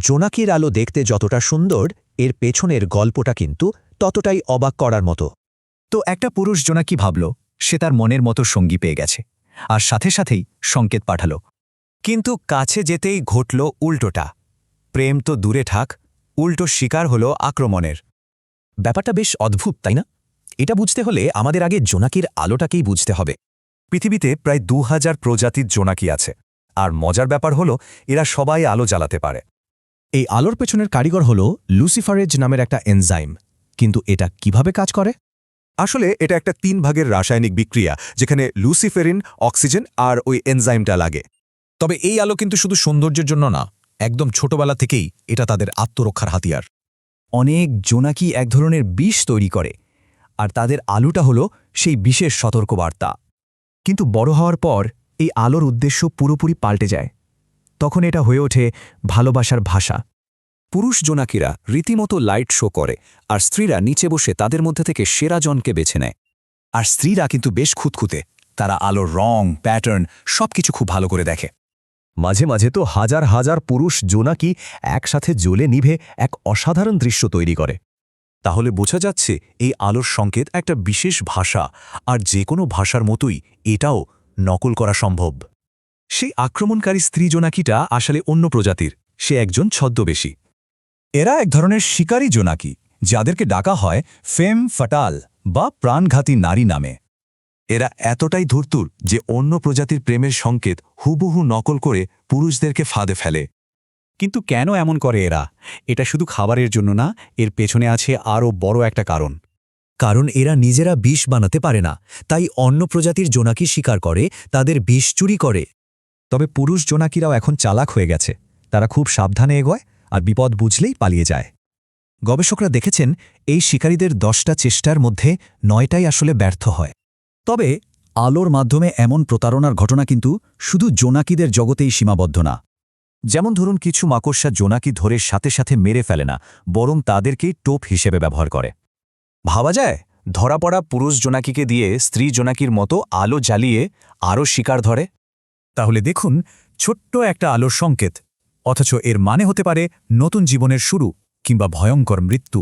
জোনাকির আলো দেখতে যতটা সুন্দর, এর পেছনের গল্পটা কিন্তু ততটাই অবাক করার মতো। তো একটা পুরুষ জোনাকি ভাবল সে তার মনের মতো সঙ্গী পেয়ে গেছে, আর সাথে সাথেই সংকেত পাঠাল। কিন্তু কাছে যেতেই ঘটল উল্টোটা। প্রেম তো দূরে থাক, উল্টো শিকার হল আক্রমণের। ব্যাপারটা বেশ অদ্ভুত, তাই না? এটা বুঝতে হলে আমাদের আগে জোনাকির আলোটাকেই বুঝতে হবে। পৃথিবীতে প্রায় ২০০০ প্রজাতির জোনাকি আছে, আর মজার ব্যাপার হলো এরা সবাই আলো জ্বালাতে পারে। এই আলোর পেছনের কারিগর হল লুসিফারেজ নামের একটা এনজাইম। কিন্তু এটা কিভাবে কাজ করে? আসলে এটা একটা ৩ ভাগের রাসায়নিক বিক্রিয়া, যেখানে লুসিফেরিন, অক্সিজেন আর ওই এনজাইমটা লাগে। তবে এই আলো কিন্তু শুধু সৌন্দর্যের জন্য না, একদম ছোটবেলা থেকেই এটা তাদের আত্মরক্ষার হাতিয়ার। অনেক জোনাকি এক ধরনের বিষ তৈরি করে, আর তাদের আলোটা হলো সেই বিশেষ সতর্কবার্তা। কিন্তু বড় হওয়ার পর এই আলোর উদ্দেশ্য পুরোপুরি পাল্টে যায়। তখন এটা হয়ে ওঠে ভালোবাসার ভাষা। পুরুষ জোনাকিরা রীতিমতো লাইট শো করে, আর স্ত্রীরা নিচে বসে তাদের মধ্যে থেকে সেরা জনকে বেছে নেয়। আর স্ত্রীরা কিন্তু বেশ খুঁতখুঁতে, তারা আলোর রং, প্যাটার্ন সবকিছু খুব ভালো করে দেখে। মাঝে মাঝে তো হাজার হাজার পুরুষ জোনাকি একসাথে জ্বলে নিভে এক অসাধারণ দৃশ্য তৈরি করে। তাহলে বোঝা যাচ্ছে এই আলোর সংকেত একটা বিশেষ ভাষা, আর যে কোনো ভাষার মতোই এটাও নকল করা সম্ভব। সেই আক্রমণকারী স্ত্রী জোনাকিটা আসলে অন্য প্রজাতির, সে একজন ছদ্মবেশী। এরা এক ধরনের শিকারী জোনাকি, যাদেরকে ডাকা হয় ফেম ফাটাল বা প্রাণঘাতী নারী নামে। এরা এতটাই ধূর্তুর যে অন্য প্রজাতির প্রেমের সংকেত হুবহু নকল করে পুরুষদেরকে ফাঁদে ফেলে। কিন্তু কেন এমন করে এরা? এটা শুধু খাবারের জন্য না, এর পেছনে আছে আরও বড় একটা কারণ। কারণ এরা নিজেরা বিষ বানাতে পারে না, তাই অন্য প্রজাতির জোনাকি শিকার করে, তাদের বিষ চুরি করে। তবে পুরুষ জোনাকিরাও এখন চালাক হয়ে গেছে, তারা খুব সাবধানে এগোয় আর বিপদ বুঝলেই পালিয়ে যায়। গবেষকরা দেখেছেন এই শিকারীদের 10টা চেষ্টার মধ্যে 9টাই আসলে ব্যর্থ হয়। তবে আলোর মাধ্যমে এমন প্রতারণার ঘটনা কিন্তু শুধু জোনাকিদের জগতেই সীমাবদ্ধ না। যেমন ধরুন, কিছু মাকড়সা জোনাকি ধরে সাথে সাথে মেরে ফেলে না, বরং তাদেরকেই টোপ হিসেবে ব্যবহার করে। ভাবা যায়, ধরা পড়া পুরুষ জোনাকিকে দিয়ে স্ত্রী জোনাকির মতো আলো জ্বালিয়ে আরও শিকার ধরে। তাহলে দেখুন, ছোট্ট একটা আলোর সংকেত, অথচ এর মানে হতে পারে নতুন জীবনের শুরু কিংবা ভয়ঙ্কর মৃত্যু।